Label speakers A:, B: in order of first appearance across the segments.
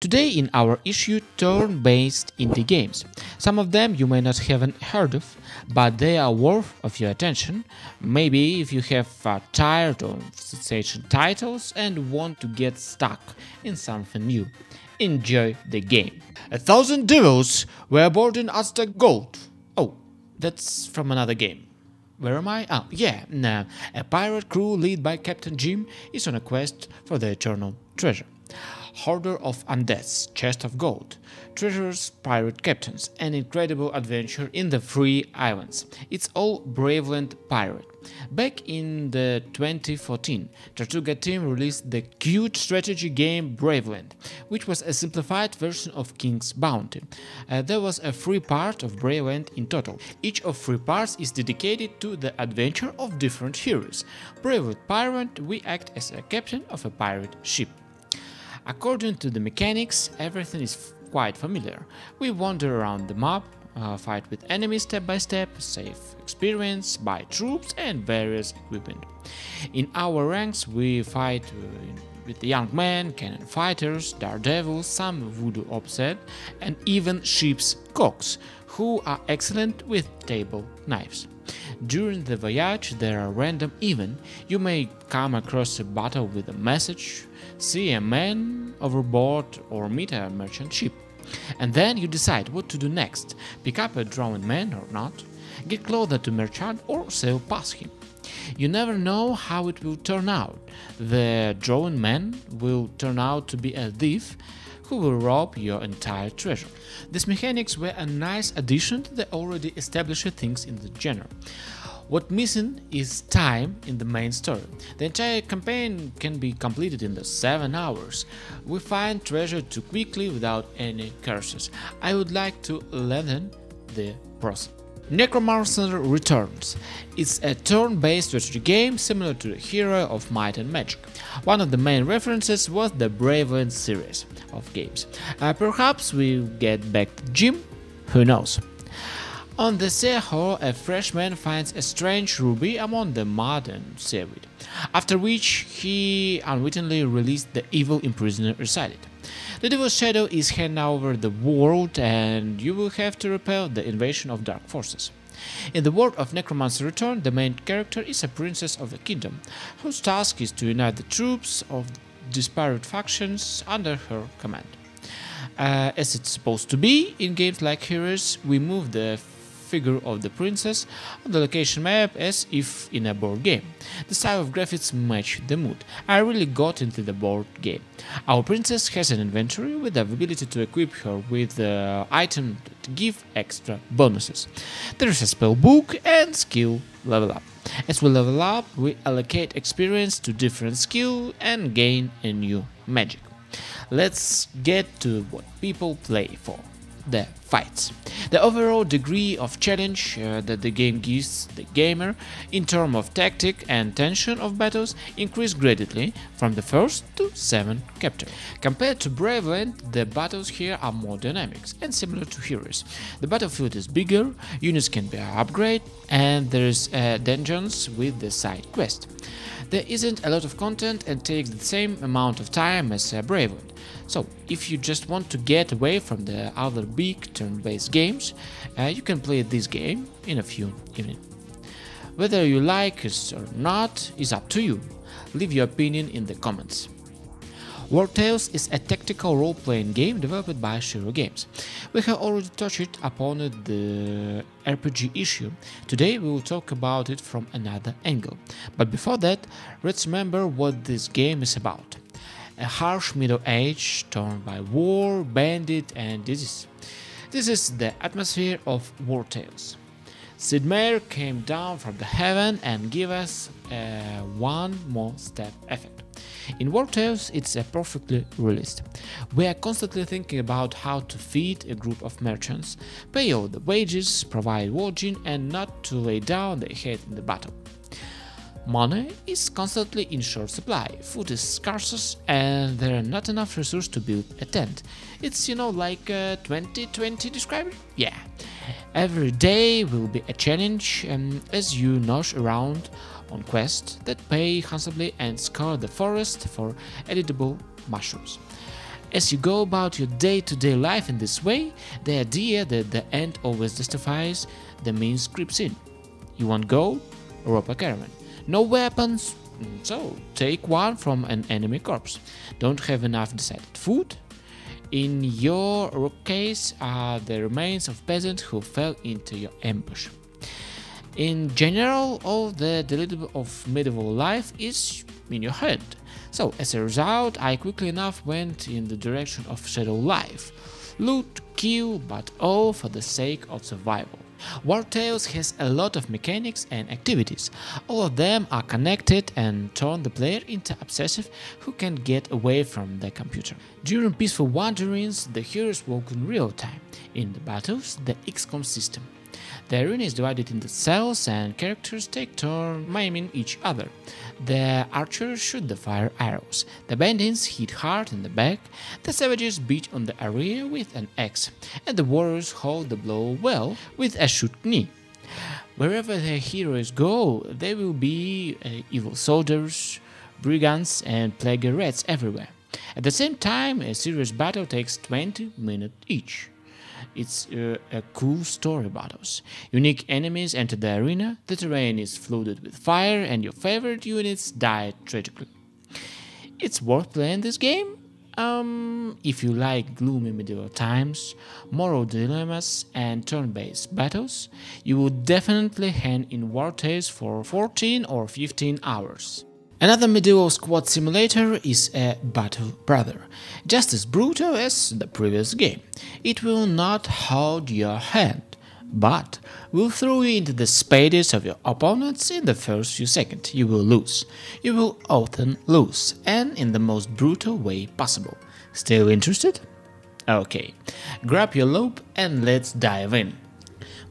A: Today in our issue, turn-based indie games. Some of them you may not have heard of, but they are worth of your attention. Maybe if you have tired of sensation titles and want to get stuck in something new. Enjoy the game. 1,000 devils were boarding Aztec gold. Oh, that's from another game. Where am I? Oh, yeah, nah. A pirate crew led by Captain Jim is on a quest for the eternal treasure. Hoarder of undeaths, chest of gold, treasures, pirate captains, an incredible adventure in the Free Islands. It's all Braveland Pirate. Back in the 2014, Tortuga team released the cute strategy game Braveland, which was a simplified version of King's Bounty. There was a free part of Braveland in total. Each of 3 parts is dedicated to the adventure of different heroes. Braveland Pirate, we act as a captain of a pirate ship. According to the mechanics, everything is quite familiar. We wander around the map, fight with enemies step by step, save experience, buy troops and various equipment. In our ranks we fight with the young men, cannon fighters, daredevils, some voodoo obsessed, and even ship's cooks, who are excellent with table knives. During the voyage there are random events. You may come across a battle with a message, see a man overboard or meet a merchant ship. And then you decide what to do next, pick up a drowned man or not, get closer to merchant or sail past him. You never know how it will turn out. The drowned man will turn out to be a thief who will rob your entire treasure. These mechanics were a nice addition to the already established things in the genre. What's missing is time in the main story. The entire campaign can be completed in the 7 hours. We find treasure too quickly without any curses. I would like to lengthen the process. Necromancer Returns. It's a turn-based strategy game similar to the Hero of Might and Magic. One of the main references was the Braveland series of games. Perhaps we'll get back to Jim, who knows. On the seashore, a freshman finds a strange ruby among the mud and seaweed, after which he unwittingly released the evil imprisonor inside it. The devil's shadow is hanging over the world and you will have to repel the invasion of dark forces. In the world of Necromancer Returns, the main character is a princess of the kingdom, whose task is to unite the troops of disparate factions under her command. As it's supposed to be in games like Heroes, we move the figure of the princess on the location map as if in a board game. The style of graphics match the mood. I really got into the board game. Our princess has an inventory with the ability to equip her with items that give extra bonuses. There is a spell book and skill level up. As we level up, we allocate experience to different skills and gain a new magic. Let's get to what people play for. The fights. The overall degree of challenge that the game gives the gamer in terms of tactic and tension of battles increase greatly from the first to 7th chapter. Compared to Braveland, the battles here are more dynamic and similar to Heroes. The battlefield is bigger, units can be upgraded, and there's dungeons with the side quest. There isn't a lot of content and takes the same amount of time as Braveland. So, if you just want to get away from the other big turn-based games, you can play this game in a few evenings. Whether you like it or not is up to you. Leave your opinion in the comments. Wartales is a tactical role-playing game developed by Shiro Games. We have already touched upon the RPG issue. Today we will talk about it from another angle. But before that, let's remember what this game is about. A harsh middle age torn by war, bandit and disease. This is the atmosphere of Wartales. Sid Meier came down from the heaven and gave us a one more step effect. In Wartales, it's perfectly realised. We are constantly thinking about how to feed a group of merchants, pay all the wages, provide lodging and not to lay down their head in the battle. Money is constantly in short supply, food is scarce and there are not enough resources to build a tent. It's, like 2020 described? Yeah. Every day will be a challenge as you notch around on quests that pay handsomely and scour the forest for edible mushrooms. As you go about your day-to-day life in this way, the idea that the end always justifies the means creeps in. You want gold? Rob a caravan. No weapons? So take one from an enemy corpse. Don't have enough decided food? In your case are the remains of peasants who fell into your ambush. In general, all the deliverable of medieval life is in your hand. So as a result, I quickly enough went in the direction of shadow life. Loot, kill, but all for the sake of survival. Wartales has a lot of mechanics and activities. All of them are connected and turn the player into obsessive who can get away from the computer. During peaceful wanderings, the heroes walk in real time. In the battles, the XCOM system. The arena is divided into cells and characters take turns maiming each other. The archers shoot the fire arrows, the bandits hit hard in the back, the savages beat on the area with an axe, and the warriors hold the blow well with a shoot knee. Wherever the heroes go, there will be evil soldiers, brigands and plague rats everywhere. At the same time, a serious battle takes 20 minutes each. It's a cool story battles. Unique enemies enter the arena, the terrain is flooded with fire and your favorite units die tragically. It's worth playing this game? If you like gloomy medieval times, moral dilemmas and turn-based battles, you will definitely hand in Wartales for 14 or 15 hours. Another medieval squad simulator is a Battle Brother, just as brutal as the previous game. It will not hold your hand, but will throw you into the spades of your opponents in the first few seconds. You will lose. You will often lose, and in the most brutal way possible. Still interested? Okay, grab your loot and let's dive in.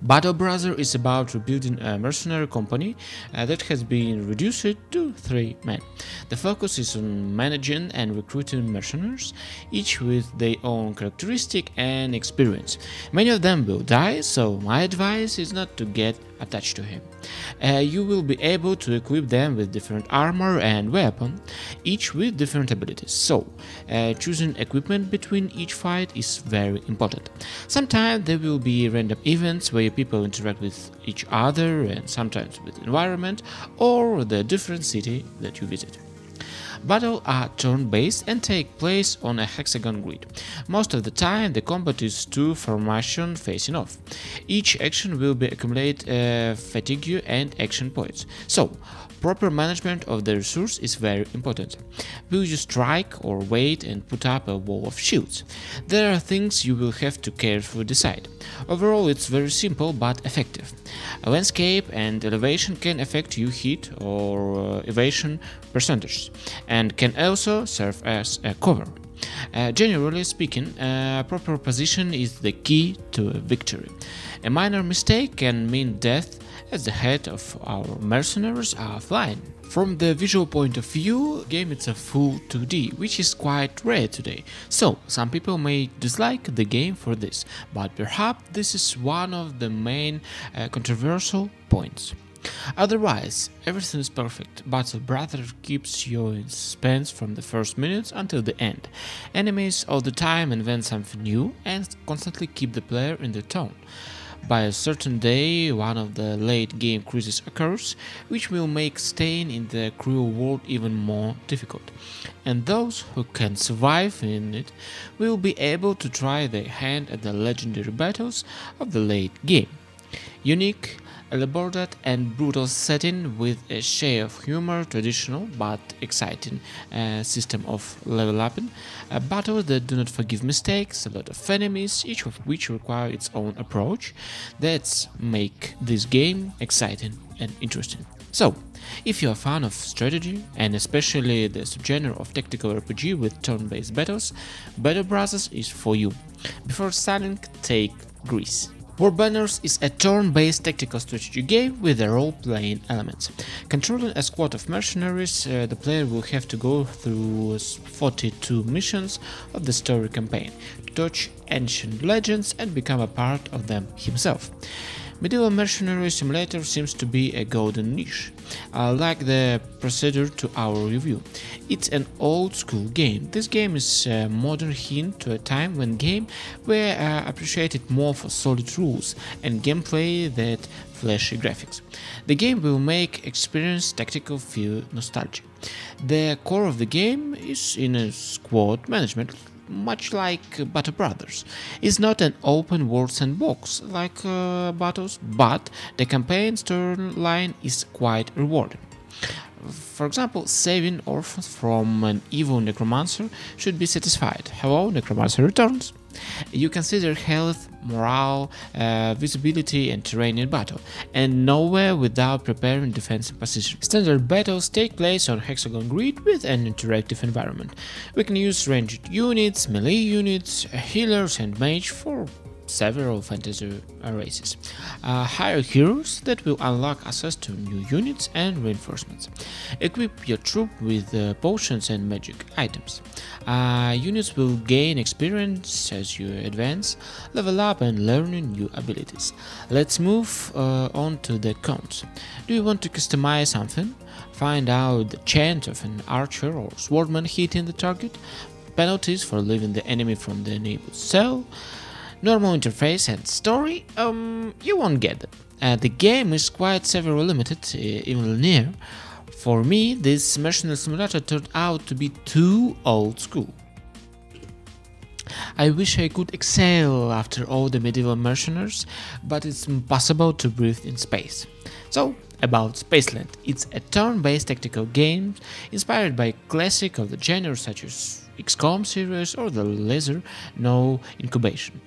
A: Battle Brother is about rebuilding a mercenary company that has been reduced to 3 men. The focus is on managing and recruiting mercenaries, each with their own characteristic and experience. Many of them will die, so my advice is not to get attached to him. You will be able to equip them with different armor and weapon, each with different abilities, so choosing equipment between each fight is very important. Sometimes there will be random events where people interact with each other and sometimes with the environment or the different city that you visit. Battles are turn-based and take place on a hexagon grid. Most of the time the combat is two formations facing off. Each action will be accumulate fatigue and action points, so proper management of the resource is very important. Will you strike or wait and put up a wall of shields? There are things you will have to carefully decide. Overall it's very simple but effective. A landscape and elevation can affect your hit or evasion percentage and can also serve as a cover. Generally speaking, proper position is the key to a victory. A minor mistake can mean death, as the head of our mercenaries are flying. From the visual point of view, the game is a full 2D, which is quite rare today, so some people may dislike the game for this, but perhaps this is one of the main controversial points. Otherwise, everything is perfect. Battle Brother keeps you in suspense from the first minutes until the end. Enemies all the time invent something new and constantly keep the player in the tone. By a certain day, one of the late game crisis occurs, which will make staying in the cruel world even more difficult, and those who can survive in it will be able to try their hand at the legendary battles of the late game. Unique, elaborate and brutal setting with a shade of humor, traditional but exciting system of level upping, battles that do not forgive mistakes, a lot of enemies, each of which require its own approach that make this game exciting and interesting. So, if you are a fan of strategy, and especially the subgenre of tactical RPG with turn-based battles, Battle Brothers is for you. Before starting, take Greece. Warbanners is a turn-based tactical strategy game with role-playing elements. Controlling a squad of mercenaries, the player will have to go through 42 missions of the story campaign, to touch ancient legends and become a part of them himself. Medieval mercenary simulator seems to be a golden niche. like the procedure to our review. It's an old school game. This game is a modern hint to a time when games were appreciated more for solid rules and gameplay than flashy graphics. The game will make experience tactical feel nostalgic. The core of the game is in a squad management, much like Battle Brothers. It's not an open world sandbox like Battles, but the campaign storyline is quite rewarding. For example, saving orphans from an evil necromancer should be satisfied. Hello, Necromancer Returns. You consider health, morale, visibility and terrain in battle, and nowhere without preparing defensive position. Standard battles take place on hexagon grid with an interactive environment. We can use ranged units, melee units, healers and mage for several fantasy races. Hire heroes that will unlock access to new units and reinforcements. Equip your troop with potions and magic items. Units will gain experience as you advance, level up and learn new abilities. Let's move on to the cons. Do you want to customize something? Find out the chance of an archer or swordman hitting the target, penalties for leaving the enemy from the enabled cell, normal interface and story, you won't get them. The game is quite severely limited, even linear. For me, this mercenary simulator turned out to be too old school. I wish I could exhale after all the medieval mercenaries, but it's impossible to breathe in space. So, about Spaceland. It's a turn-based tactical game inspired by classics of the genre such as XCOM series or the lesser known Incubation.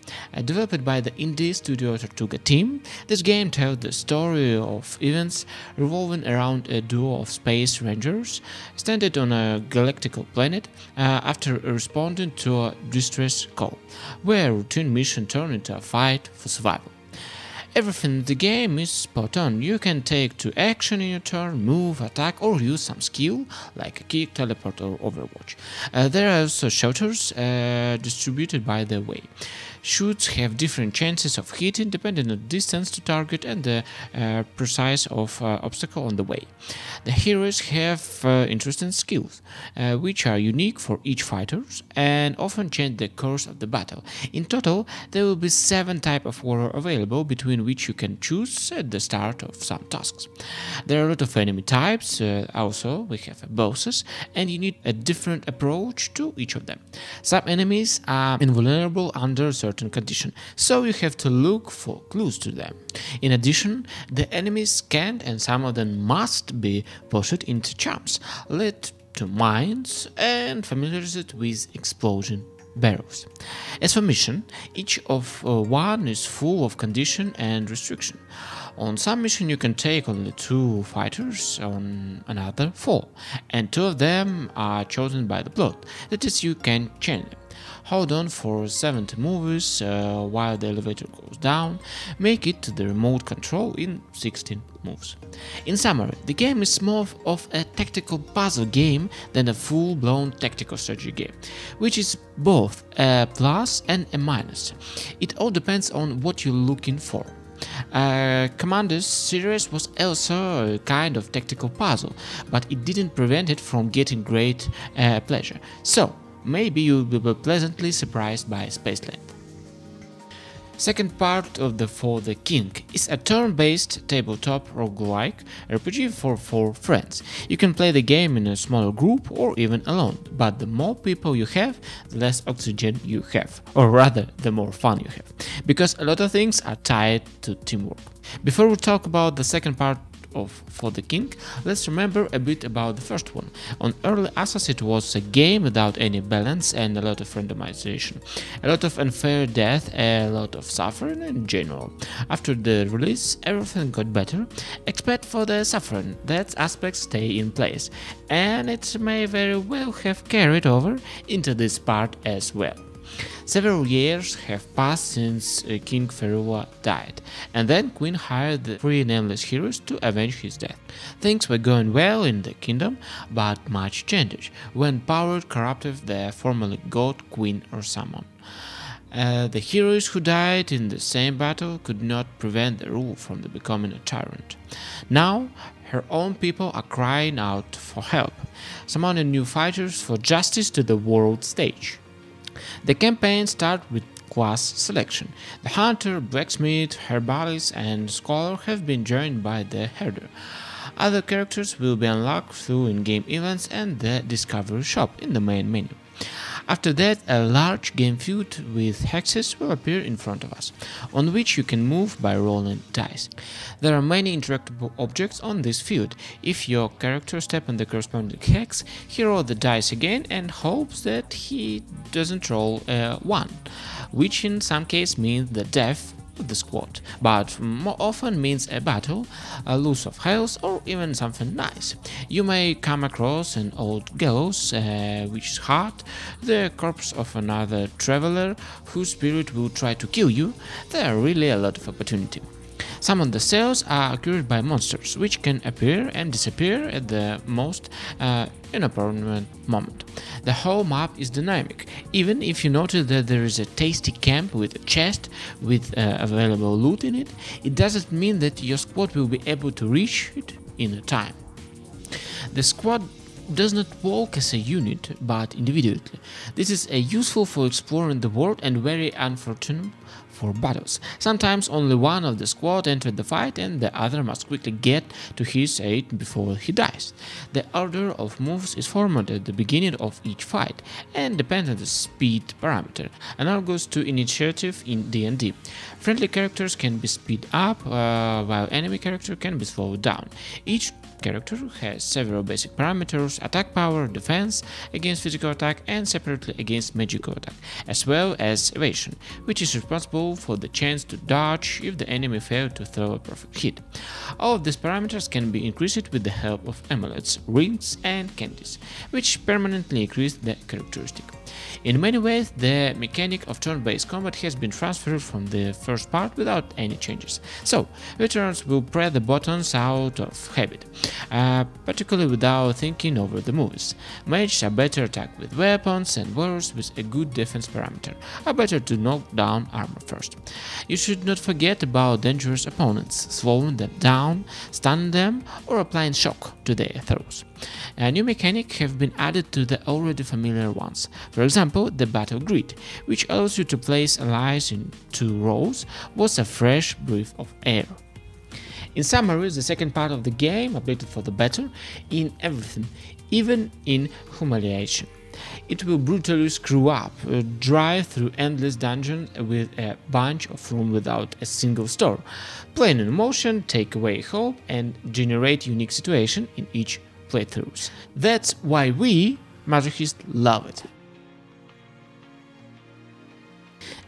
A: Developed by the indie studio Tortuga team, this game tells the story of events revolving around a duo of space rangers stranded on a galactical planet after responding to a distress call, where a routine mission turned into a fight for survival. Everything in the game is spot on. You can take to action in your turn, move, attack or use some skill like a kick, teleport or overwatch. There are also shelters distributed by the way. Shoots have different chances of hitting depending on distance to target and the precise of obstacle on the way. The heroes have interesting skills, which are unique for each fighter and often change the course of the battle. In total, there will be 7 types of warrior available, between which you can choose at the start of some tasks. There are a lot of enemy types, also we have bosses, and you need a different approach to each of them. Some enemies are invulnerable under certain conditions, so you have to look for clues to them. In addition, the enemies scanned and some of them must be pushed into champs, led to mines and familiarized with explosion barrels. As for mission, each of one is full of condition and restriction. On some mission you can take only 2 fighters, on another 4, and 2 of them are chosen by the plot, that is, you can change them. Hold on for 70 moves while the elevator goes down, make it to the remote control in 16 moves. In summary, the game is more of a tactical puzzle game than a full-blown tactical strategy game, which is both a plus and a minus. It all depends on what you're looking for. Commander's series was also a kind of tactical puzzle, but it didn't prevent it from getting great pleasure. So, maybe you'll be pleasantly surprised by Spaceland. Second part of the For the King is a turn-based tabletop roguelike RPG for 4 friends. You can play the game in a smaller group or even alone, but the more people you have, the less oxygen you have, or rather, the more fun you have, because a lot of things are tied to teamwork. Before we talk about the second part of For the King, let's remember a bit about the first one. On early access it was a game without any balance and a lot of randomization, a lot of unfair death, a lot of suffering in general. After the release everything got better, except for the suffering. That aspect stay in place, and it may very well have carried over into this part as well. Several years have passed since King Ferua died, and then Queen hired the 3 nameless heroes to avenge his death. Things were going well in the kingdom, but much changed when power corrupted the formerly god, queen or someone. The heroes who died in the same battle could not prevent the rule from becoming a tyrant. Now, Her own people are crying out for help, summoning new fighters for justice to the world stage. The campaign starts with class selection. The hunter, blacksmith, herbalist, and scholar have been joined by the herder. Other characters will be unlocked through in-game events and the discovery shop in the main menu. After that, a large game field with hexes will appear in front of us, on which you can move by rolling dice. There are many interactable objects on this field. If your character steps on the corresponding hex, he rolls the dice again and hopes that he doesn't roll a 1, which in some cases means the death of the squad, but more often means a battle, a loss of health, or even something nice. You may come across an old gallows, which is hard, the corpse of another traveler whose spirit will try to kill you. There are really a lot of opportunity. Some of the cells are occurred by monsters, which can appear and disappear at the most inappropriate moment. The whole map is dynamic. Even if you notice that there is a tasty camp with a chest with available loot in it, it doesn't mean that your squad will be able to reach it in a time. The squad does not walk as a unit, but individually. This is useful for exploring the world and very unfortunate for battles. Sometimes only one of the squad entered the fight and the other must quickly get to his aid before he dies. The order of moves is formed at the beginning of each fight and depends on the speed parameter, analogous to initiative in D&D. Friendly characters can be speed up, while enemy character can be slowed down. Each character has several basic parameters: attack power, defense against physical attack, and separately against magical attack, as well as evasion, which is responsible for the chance to dodge if the enemy failed to throw a perfect hit. All of these parameters can be increased with the help of amulets, rings, and candies, which permanently increase the characteristic. In many ways, the mechanic of turn-based combat has been transferred from the first part without any changes, so veterans will press the buttons out of habit, particularly without thinking over the moves. Mages are better attack with weapons, and warriors with a good defense parameter are better to knock down armor first. You should not forget about dangerous opponents, slowing them down, stunning them, or applying shock to their throws. A new mechanic have been added to the already familiar ones. For example, the battle grid, which allows you to place allies in 2 rows, was a fresh breath of air. In summary, the second part of the game updated for the better in everything, even in humiliation. It will brutally screw up, drive through endless dungeons with a bunch of room without a single store, play in emotion, take away hope, and generate unique situation in each playthroughs. That's why we, masochists, love it.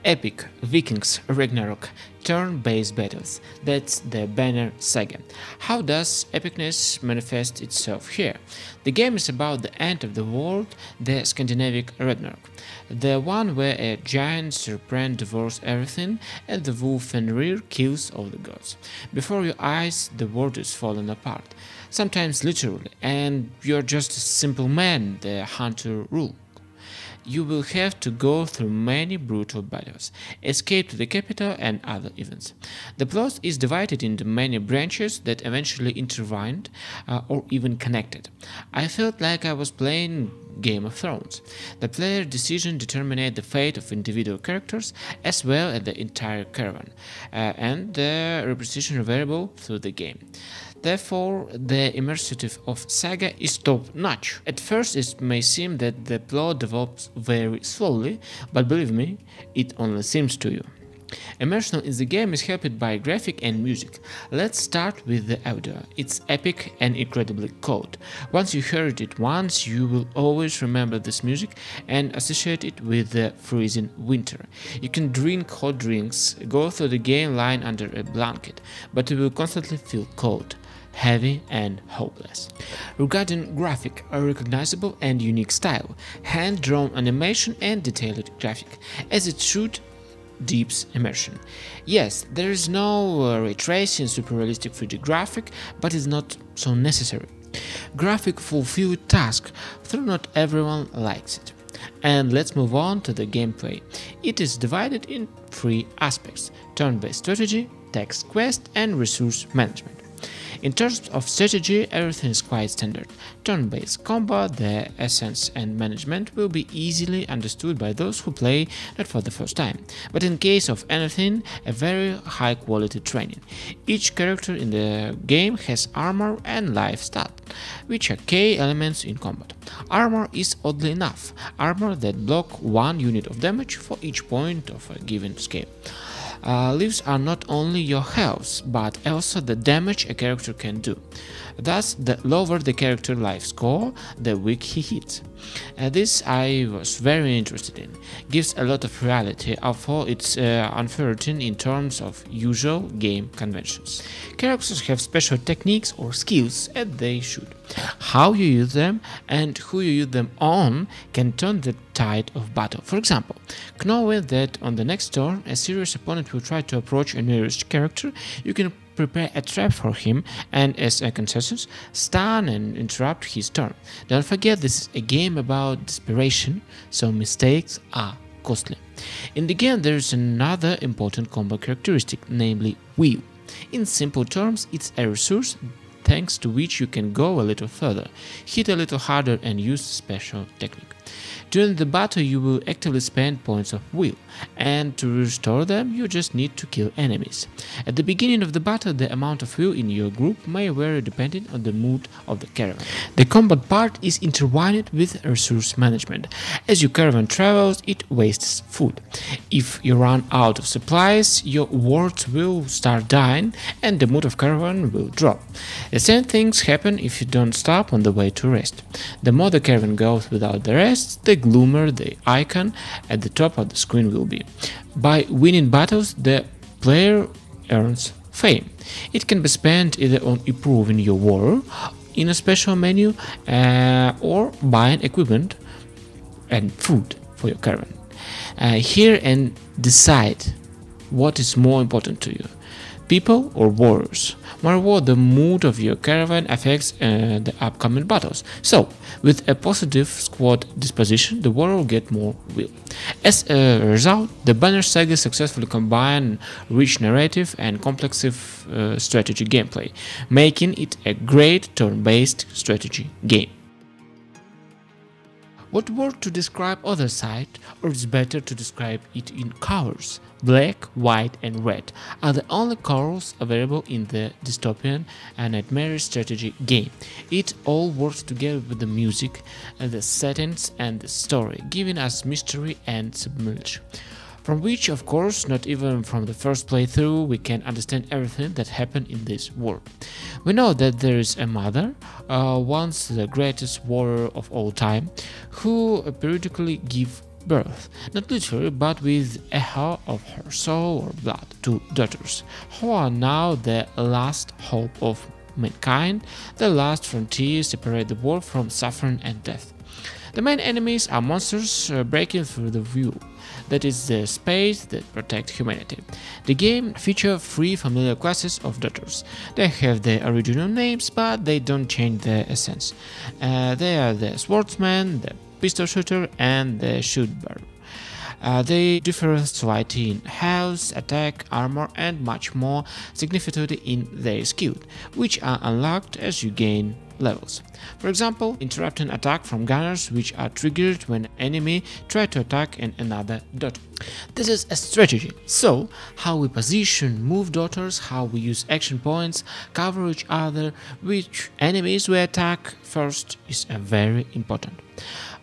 A: Epic, Vikings, Ragnarok, turn-based battles. That's the Banner Saga. How does epicness manifest itself here? The game is about the end of the world, the Scandinavian Ragnarok, the one where a giant serpent devours everything and the wolf Fenrir kills all the gods. Before your eyes, the world is falling apart, sometimes literally, and you're just a simple man, the hunter rule. You will have to go through many brutal battles, escape to the capital, and other events. The plot is divided into many branches that eventually intertwined or even connected. I felt like I was playing Game of Thrones. The player decision determined the fate of individual characters as well as the entire caravan, and the representation available through the game. Therefore, the immersive of Saga is top-notch. At first it may seem that the plot develops very slowly, but believe me, it only seems to you. Immersion in the game is helped by graphic and music. Let's start with the audio. It's epic and incredibly cold. Once you heard it once, you will always remember this music and associate it with the freezing winter. You can drink hot drinks, go through the game lying under a blanket, but you will constantly feel cold, heavy and hopeless. Regarding graphic, a recognizable and unique style, hand-drawn animation and detailed graphic, as it should, deeps immersion. Yes, there is no ray tracing, super realistic 3D graphic, but it's not so necessary. Graphic fulfill task, though not everyone likes it. And let's move on to the gameplay. It is divided in 3 aspects: turn-based strategy, text quest, and resource management. In terms of strategy, everything is quite standard. Turn-based combat, the essence and management will be easily understood by those who play that for the first time, but in case of anything, a very high-quality training. Each character in the game has armor and life stat, which are key elements in combat. Armor is, oddly enough, armor that block 1 unit of damage for each point of a given scale. Lives are not only your health, but also the damage a character can do. Thus, the lower the character life score, the weak he hits. This I was very interested in. Gives a lot of reality, although it's uncertain in terms of usual game conventions. Characters have special techniques or skills, and they should. How you use them and who you use them on can turn the tide of battle. For example, knowing that on the next turn a serious opponent will try to approach a nearest character, you can prepare a trap for him and, as a consensus, stun and interrupt his turn. Don't forget, this is a game about desperation, so mistakes are costly. In the game there is another important combat characteristic, namely will. In simple terms, it's a resource thanks to which you can go a little further, hit a little harder and use special technique. During the battle you will actively spend points of will, and to restore them you just need to kill enemies. At the beginning of the battle the amount of will in your group may vary depending on the mood of the caravan. The combat part is intertwined with resource management. As your caravan travels, it wastes food. If you run out of supplies, your wards will start dying and the mood of caravan will drop. The same things happen if you don't stop on the way to rest. The more the caravan goes without the rest, the gloomer the icon at the top of the screen will be. By winning battles, the player earns fame. It can be spent either on improving your war in a special menu or buying equipment and food for your caravan. Here and decide what is more important to you, people or warriors. Moreover, the mood of your caravan affects the upcoming battles. So, with a positive squad disposition, the warrior will get more will. As a result, the Banner Saga successfully combine rich narrative and complex strategy gameplay, making it a great turn-based strategy game. What word to describe Othercide, or is better to describe it in colors? Black, white and red are the only colors available in the dystopian and nightmarish strategy game. It all works together with the music, the settings and the story, giving us mystery and submersion. From which, of course, not even from the first playthrough, we can understand everything that happened in this world. We know that there is a mother, once the greatest warrior of all time, who periodically gives birth, not literally, but with echo of her soul or blood, to daughters, who are now the last hope of mankind, the last frontier separate the world from suffering and death. The main enemies are monsters breaking through the veil, that is the space that protects humanity. The game features 3 familiar classes of daughters. They have their original names, but they don't change their essence. They are the swordsman, the pistol shooter and the shoot bearer. They differ slightly in health, attack, armor and much more, significantly in their skill, which are unlocked as you gain levels. For example, interrupting attack from gunners, which are triggered when an enemy tries to attack another daughter. This is a strategy, so how we position, move daughters, how we use action points, cover each other, which enemies we attack first is very important.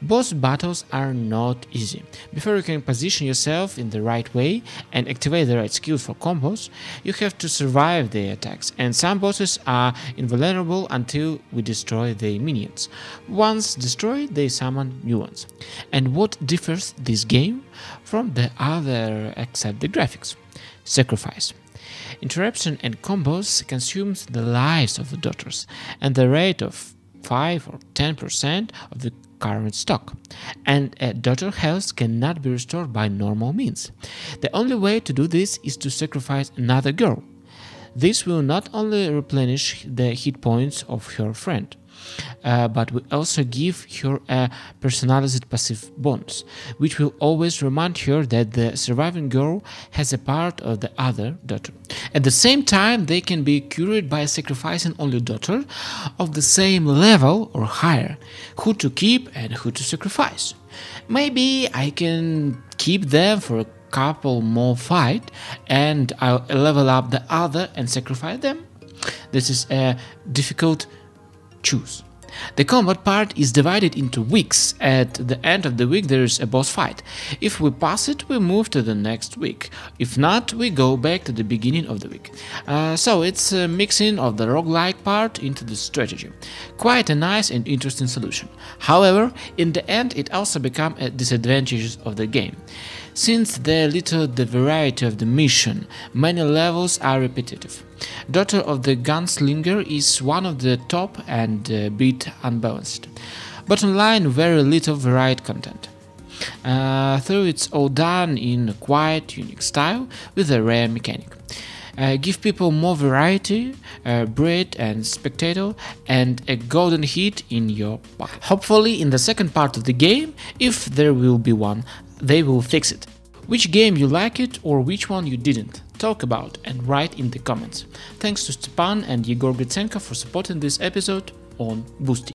A: Boss battles are not easy. Before you can position yourself in the right way and activate the right skills for combos, you have to survive the attacks, and some bosses are invulnerable until we destroy their minions. Once destroyed, they summon new ones. And what differs this game from the other except the graphics? Sacrifice. Interruption and combos consumes the lives of the daughters, and the rate of 5 or 10% of the current stock, and a daughter health cannot be restored by normal means. The only way to do this is to sacrifice another girl. This will not only replenish the hit points of her friend, but we also give her a personalized passive bonus, which will always remind her that the surviving girl has a part of the other daughter. At the same time, they can be cured by sacrificing only daughter of the same level or higher, who to keep and who to sacrifice. Maybe I can keep them for a couple more fight and I'll level up the other and sacrifice them. This is a difficult choose. The combat part is divided into weeks. At the end of the week there is a boss fight. If we pass it, we move to the next week. If not, we go back to the beginning of the week. So it's a mixing of the roguelike part into the strategy. Quite a nice and interesting solution. However, in the end it also becomes a disadvantage of the game. Since there little the variety of the mission, many levels are repetitive. Daughter of the Gunslinger is one of the top and a bit unbalanced. Bottom line, very little varied content. Though it's all done in a quiet, unique style with a rare mechanic. Give people more variety, breadth and spectacle, and a golden hit in your pocket. Hopefully in the second part of the game, if there will be one, they will fix it. Which game you like it or which one you didn't? Talk about and write in the comments. Thanks to Stepan and Yegor Gritsenko for supporting this episode on Boosty.